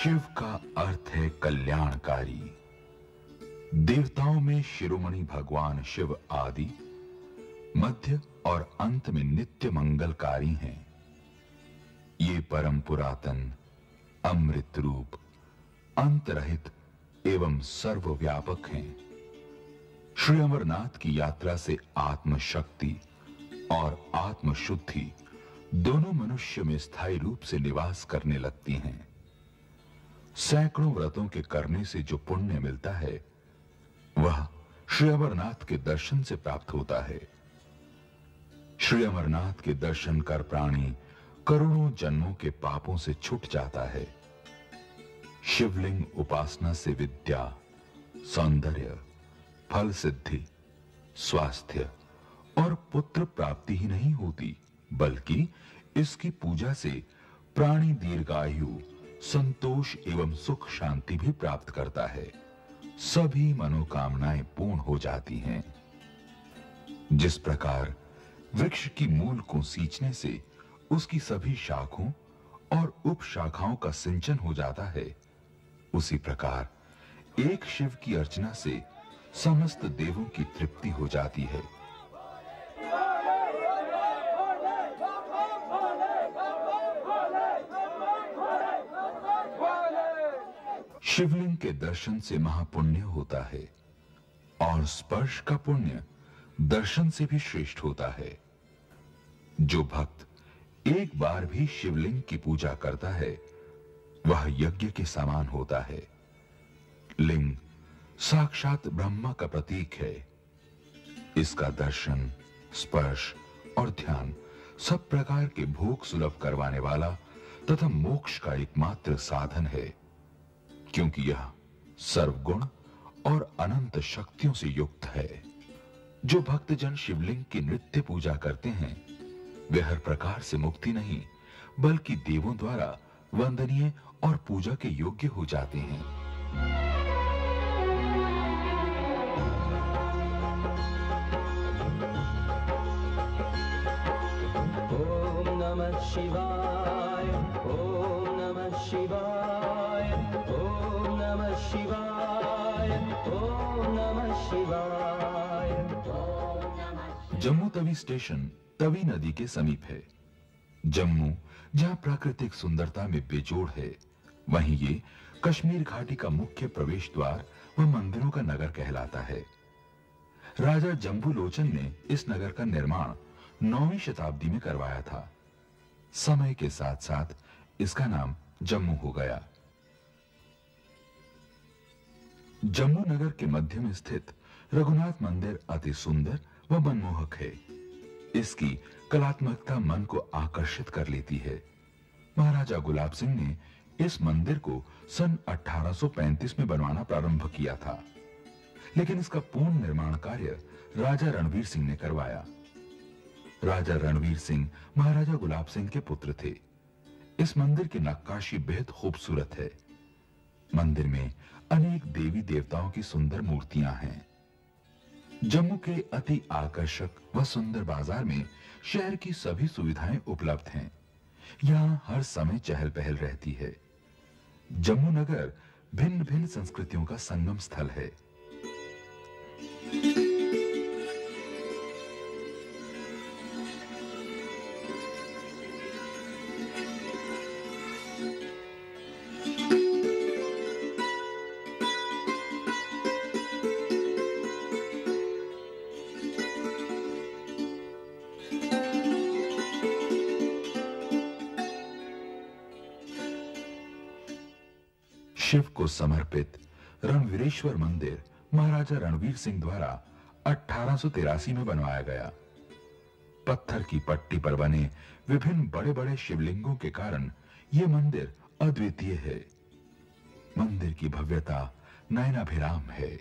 शिव का अर्थ है कल्याणकारी। देवताओं में शिरोमणि भगवान शिव आदि, मध्य और अंत में नित्य मंगलकारी हैं। ये परम पुरातन, अमृत रूप, अंत रहित एवं सर्वव्यापक हैं। श्री अमरनाथ की यात्रा से आत्मशक्ति और आत्मशुद्धि दोनों मनुष्य में स्थायी रूप से निवास करने लगती हैं। सैकड़ों व्रतों के करने से जो पुण्य मिलता है वह श्री अमरनाथ के दर्शन से प्राप्त होता है। श्री अमरनाथ के दर्शन कर प्राणी करोड़ों जन्मों के पापों से छूट जाता है। शिवलिंग उपासना से विद्या, सौंदर्य, फल सिद्धि, स्वास्थ्य और पुत्र प्राप्ति ही नहीं होती, बल्कि इसकी पूजा से प्राणी दीर्घायु, संतोष एवं सुख शांति भी प्राप्त करता है। सभी मनोकामनाएं पूर्ण हो जाती हैं। जिस प्रकार वृक्ष की मूल को सींचने से उसकी सभी शाखों और उपशाखाओं का सिंचन हो जाता है, उसी प्रकार एक शिव की अर्चना से समस्त देवों की तृप्ति हो जाती है। शिवलिंग के दर्शन से महापुण्य होता है और स्पर्श का पुण्य दर्शन से भी श्रेष्ठ होता है। जो भक्त एक बार भी शिवलिंग की पूजा करता है वह यज्ञ के समान होता है। लिंग साक्षात ब्रह्मा का प्रतीक है। इसका दर्शन, स्पर्श और ध्यान सब प्रकार के भोग सुलभ करवाने वाला तथा मोक्ष का एकमात्र साधन है, क्योंकि यह सर्वगुण और अनंत शक्तियों से युक्त है। जो भक्तजन शिवलिंग की नित्य पूजा करते हैं वे हर प्रकार से मुक्ति नहीं बल्कि देवों द्वारा वंदनीय और पूजा के योग्य हो जाते हैं। ओम नमः शिवाय, ओम नमः शिवाय, ओम नमः शिवाय, ओम नमः शिवाय। जम्मू तवी स्टेशन तवी नदी के समीप है। जम्मू जहां प्राकृतिक सुंदरता में बेजोड़ है, वहीं ये कश्मीर घाटी का मुख्य प्रवेश द्वार व मंदिरों का नगर कहलाता है। राजा जम्बू लोचन ने इस नगर का निर्माण 9वीं शताब्दी में करवाया था। समय के साथ साथ इसका नाम जम्मू हो गया। जम्मू नगर के मध्य में स्थित रघुनाथ मंदिर अति सुंदर व मनमोहक है। इसकी कलात्मकता मन को आकर्षित कर लेती है। महाराजा गुलाब सिंह ने इस मंदिर को सन 1835 में बनवाना प्रारंभ किया था, लेकिन इसका पूर्ण निर्माण कार्य राजा रणवीर सिंह ने करवाया। राजा रणवीर सिंह महाराजा गुलाब सिंह के पुत्र थे। इस मंदिर की नक्काशी बेहद खूबसूरत है। मंदिर में अनेक देवी देवताओं की सुंदर मूर्तियां हैं। जम्मू के अति आकर्षक व सुंदर बाजार में शहर की सभी सुविधाएं उपलब्ध हैं। यहां हर समय चहल पहल रहती है। जम्मू नगर भिन्न भिन्न संस्कृतियों का संगम स्थल है। शिव को समर्पित रणवीरेश्वर मंदिर महाराजा रणवीर सिंह द्वारा 1883 में बनवाया गया। पत्थर की पट्टी पर बने विभिन्न बड़े बड़े शिवलिंगों के कारण यह मंदिर अद्वितीय है। मंदिर की भव्यता नयनाभिराम है।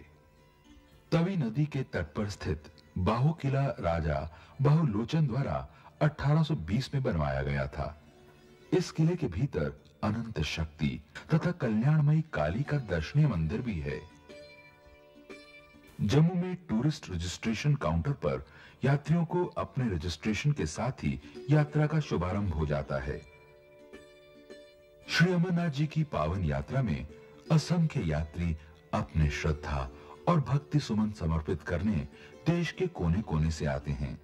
तवी नदी के तट पर स्थित बाहु किला राजा बाहुलोचन द्वारा 1820 में बनवाया गया था। इस किले के भीतर अनंत शक्ति तथा कल्याणमयी काली का दर्शनीय मंदिर भी है। जम्मू में टूरिस्ट रजिस्ट्रेशन काउंटर पर यात्रियों को अपने रजिस्ट्रेशन के साथ ही यात्रा का शुभारंभ हो जाता है। श्री अमरनाथ जी की पावन यात्रा में असंख्य यात्री अपने श्रद्धा और भक्ति सुमन समर्पित करने देश के कोने कोने से आते हैं।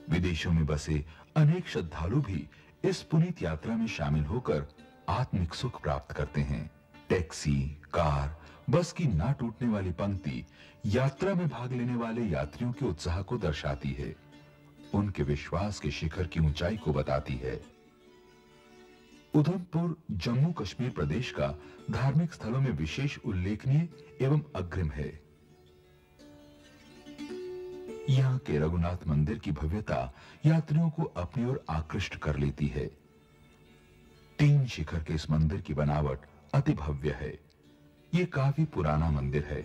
विदेशों में बसे अनेक श्रद्धालु भी इस पुनीत यात्रा में शामिल होकर आत्मिक सुख प्राप्त करते हैं। टैक्सी, कार, बस की ना टूटने वाली पंक्ति यात्रा में भाग लेने वाले यात्रियों के उत्साह को दर्शाती है, उनके विश्वास के शिखर की ऊंचाई को बताती है। उधमपुर जम्मू कश्मीर प्रदेश का धार्मिक स्थलों में विशेष उल्लेखनीय एवं अग्रिम है। यहाँ के रघुनाथ मंदिर की भव्यता यात्रियों को अपनी ओर आकृष्ट कर लेती है। 3 शिखर के इस मंदिर की बनावट अति भव्य है। ये काफी पुराना मंदिर है।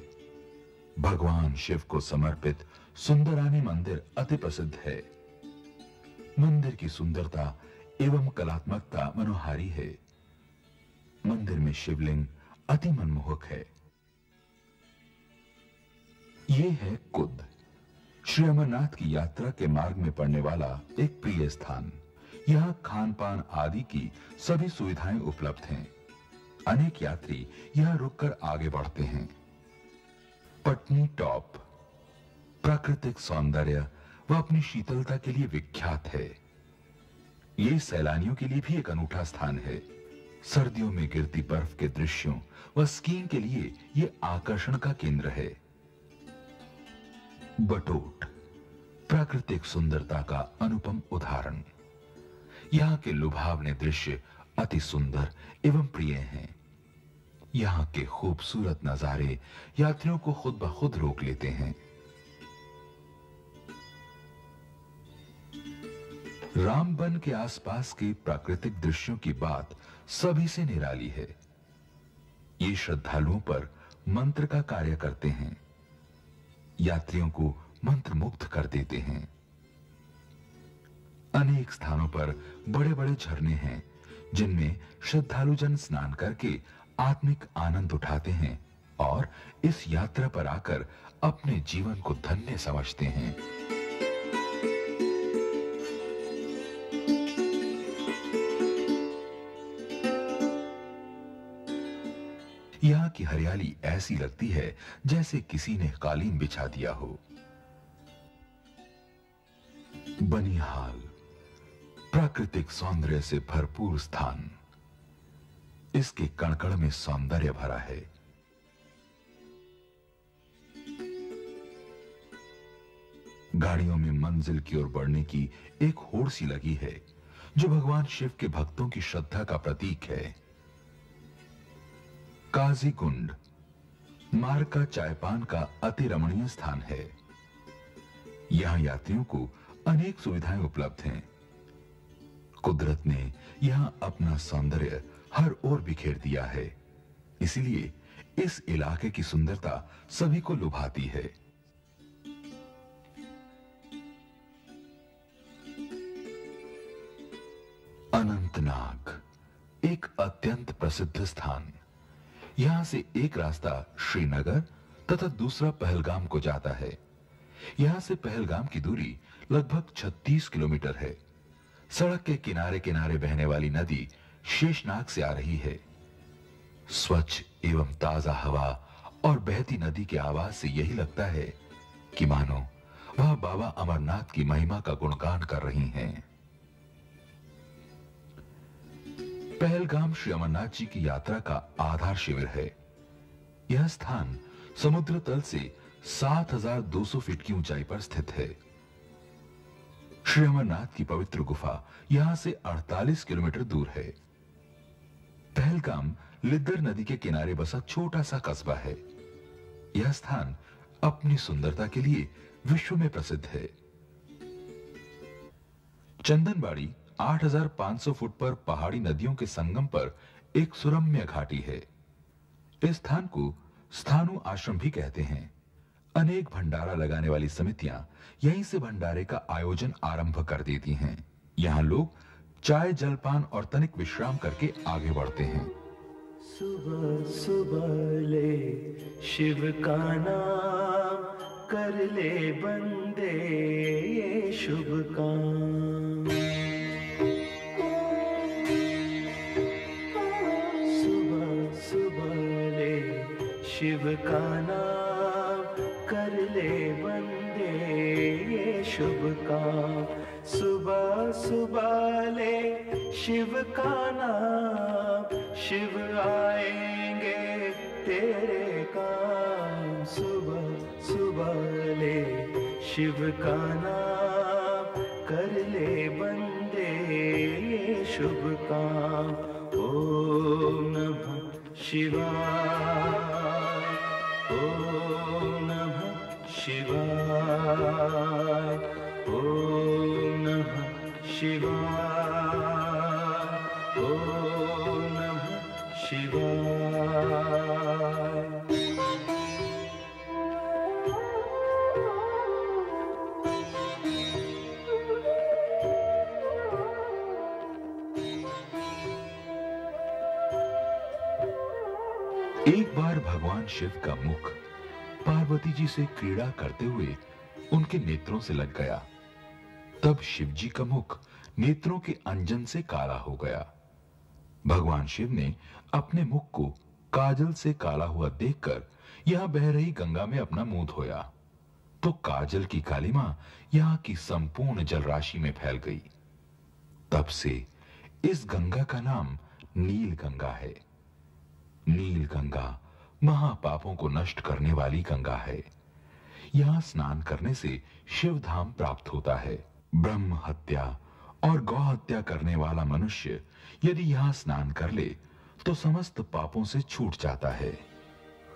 भगवान शिव को समर्पित सुंदरानी मंदिर अति प्रसिद्ध है। मंदिर की सुंदरता एवं कलात्मकता मनोहारी है। मंदिर में शिवलिंग अति मनमोहक है। ये है कुद, श्री अमरनाथ की यात्रा के मार्ग में पड़ने वाला एक प्रिय स्थान। यहाँ खान पान आदि की सभी सुविधाएं उपलब्ध हैं। अनेक यात्री यहाँ रुककर आगे बढ़ते हैं। पटनी टॉप प्राकृतिक सौंदर्य व अपनी शीतलता के लिए विख्यात है। ये सैलानियों के लिए भी एक अनूठा स्थान है। सर्दियों में गिरती बर्फ के दृश्यों व स्कीइंग के लिए ये आकर्षण का केंद्र है। बटोट प्राकृतिक सुंदरता का अनुपम उदाहरण। यहाँ के लुभावने दृश्य अति सुंदर एवं प्रिय हैं। यहाँ के खूबसूरत नजारे यात्रियों को खुद ब खुद रोक लेते हैं। रामबन के आसपास के प्राकृतिक दृश्यों की बात सभी से निराली है। ये श्रद्धालुओं पर मंत्र का कार्य करते हैं, यात्रियों को मंत्र मुग्ध कर देते हैं। अनेक स्थानों पर बड़े बड़े झरने हैं, जिनमें श्रद्धालु जन स्नान करके आत्मिक आनंद उठाते हैं और इस यात्रा पर आकर अपने जीवन को धन्य समझते हैं। यहाँ की हरियाली ऐसी लगती है जैसे किसी ने कालीन बिछा दिया हो। बनिहाल प्राकृतिक सौंदर्य से भरपूर स्थान। इसके कणकण में सौंदर्य भरा है। गाड़ियों में मंजिल की ओर बढ़ने की एक होड़ सी लगी है, जो भगवान शिव के भक्तों की श्रद्धा का प्रतीक है। काजीकुंड मार्ग का चायपान का अति रमणीय स्थान है। यहां यात्रियों को अनेक सुविधाएं उपलब्ध हैं। कुदरत ने यहां अपना सौंदर्य हर ओर बिखेर दिया है, इसलिए इस इलाके की सुंदरता सभी को लुभाती है। अनंतनाग एक अत्यंत प्रसिद्ध स्थान। यहां से एक रास्ता श्रीनगर तथा दूसरा पहलगाम को जाता है। यहां से पहलगाम की दूरी लगभग 36 किलोमीटर है। सड़क के किनारे किनारे बहने वाली नदी शेषनाग से आ रही है। स्वच्छ एवं ताजा हवा और बहती नदी के आवाज से यही लगता है कि मानो वह बाबा अमरनाथ की महिमा का गुणगान कर रही हैं। पहलगाम श्री अमरनाथ जी की यात्रा का आधार शिविर है। यह स्थान समुद्र तल से 7,200 फीट की ऊंचाई पर स्थित है। श्री अमरनाथ की पवित्र गुफा यहां से 48 किलोमीटर दूर है। पहलगाम लिद्दर नदी के किनारे बसा छोटा सा कस्बा है। यह स्थान अपनी सुंदरता के लिए विश्व में प्रसिद्ध है। चंदनबाड़ी 8,500 फुट पर पहाड़ी नदियों के संगम पर एक सुरम्य घाटी है। इस स्थान को स्थानु आश्रम भी कहते हैं। अनेक भंडारा लगाने वाली समितियां यहीं से भंडारे का आयोजन आरंभ कर देती हैं। यहां लोग चाय जलपान और तनिक विश्राम करके आगे बढ़ते हैं। सुबह सुबह ले शिव का नाम, कर ले बंदे ये शुभ काम। शिव का नाम कर ले बंदे ये शुभ काम। सुबह सुबह ले शिव का नाम, शिव आएंगे तेरे काम। सुबह सुबह ले शिव का नाम कर ले बंदे ये शुभ काम। ओम नमः शिवाय, ओम नमः शिवाय, ओम नमः शिवाय, ओम नमः शिवाय। एक बार भगवान शिव का मुख पार्वती जी से क्रीड़ा करते हुए उनके नेत्रों से लग गया। तब शिव जी का मुख नेत्रों के अंजन से काला हो गया। भगवान शिव ने अपने मुख को काजल से काला हुआ देखकर यहां बह रही गंगा में अपना मुंह धोया, तो काजल की कालिमा यहां की संपूर्ण जलराशि में फैल गई। तब से इस गंगा का नाम नील गंगा है। नील गंगा महापापों को नष्ट करने वाली गंगा है। यहां स्नान करने से शिव धाम प्राप्त होता है। ब्रह्म हत्या और गौ हत्या करने वाला मनुष्य यदि यहां स्नान कर ले तो समस्त पापों से छूट जाता है।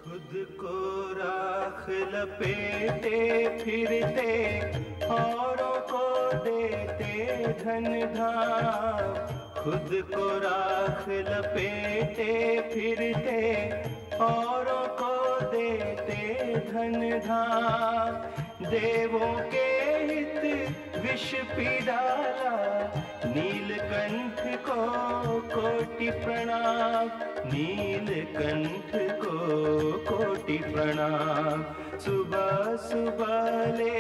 खुद को राख लपेटे फिरते औरों को देते धन धाम। खुद को राख लपेटे फिरते औरों को देते धन धाम। देवों के हित विष पी डाला, नीलकंठ को कोटि प्रणाम। नीलकंठ को कोटि प्रणाम। सुबह सुबह ले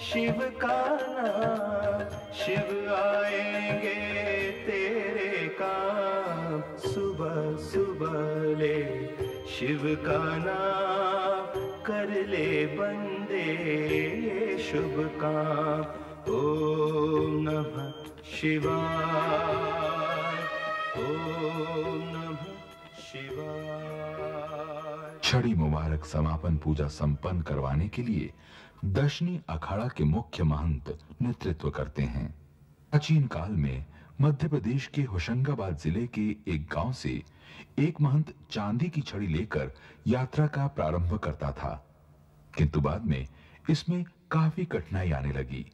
शिव का नाम, शिव आएंगे तेरे काम। सुबह सुबह ले शिव का नाम कर ले बंदे ये शुभ काम। ओम नमः शिवाय, ओम नमः शिवाय। छड़ी मुबारक समापन पूजा संपन्न करवाने के लिए दशनी अखाड़ा के मुख्य महंत नेतृत्व करते हैं। प्राचीन काल में मध्य प्रदेश के होशंगाबाद जिले के एक गांव से एक महंत चांदी की छड़ी लेकर यात्रा का प्रारंभ करता था, किंतु बाद में इसमें काफी कठिनाई आने लगी।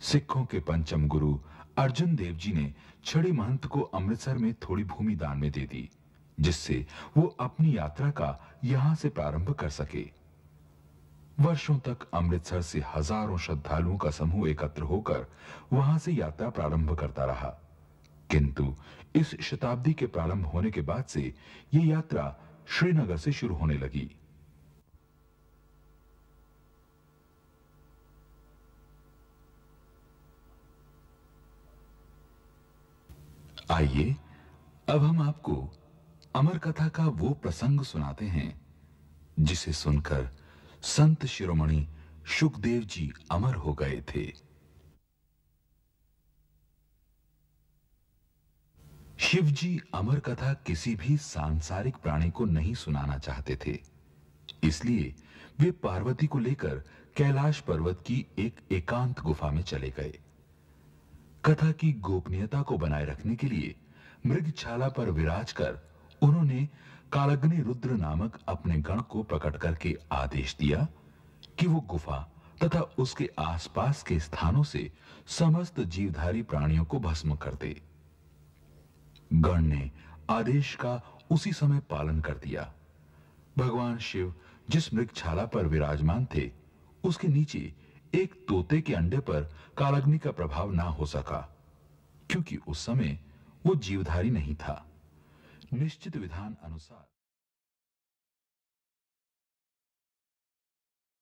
सिखों के पंचम गुरु अर्जुन देव जी ने छड़ी महंत को अमृतसर में थोड़ी भूमि दान में दे दी, जिससे वो अपनी यात्रा का यहां से प्रारंभ कर सके। वर्षों तक अमृतसर से हजारों श्रद्धालुओं का समूह एकत्र होकर वहां से यात्रा प्रारंभ करता रहा, किंतु इस शताब्दी के प्रारंभ होने के बाद से ये यात्रा श्रीनगर से शुरू होने लगी। आइए अब हम आपको अमर कथा का वो प्रसंग सुनाते हैं जिसे सुनकर संत शिरोमणि शुकदेव जी अमर हो गए थे। शिव जी अमर कथा किसी भी सांसारिक प्राणी को नहीं सुनाना चाहते थे, इसलिए वे पार्वती को लेकर कैलाश पर्वत की एक एकांत गुफा में चले गए। कथा की गोपनीयता को बनाए रखने के लिए मृगछाला पर विराज कर उन्होंने कालग्नि रुद्र नामक अपने गण को प्रकट करके आदेश दिया कि वो गुफा तथा उसके आसपास के स्थानों से समस्त जीवधारी प्राणियों को भस्म कर दे। गण ने आदेश का उसी समय पालन कर दिया। भगवान शिव जिस मृगछाला पर विराजमान थे, उसके नीचे एक तोते के अंडे पर कालग्नि का प्रभाव ना हो सका, क्योंकि उस समय वो जीवधारी नहीं था। निश्चित विधान अनुसार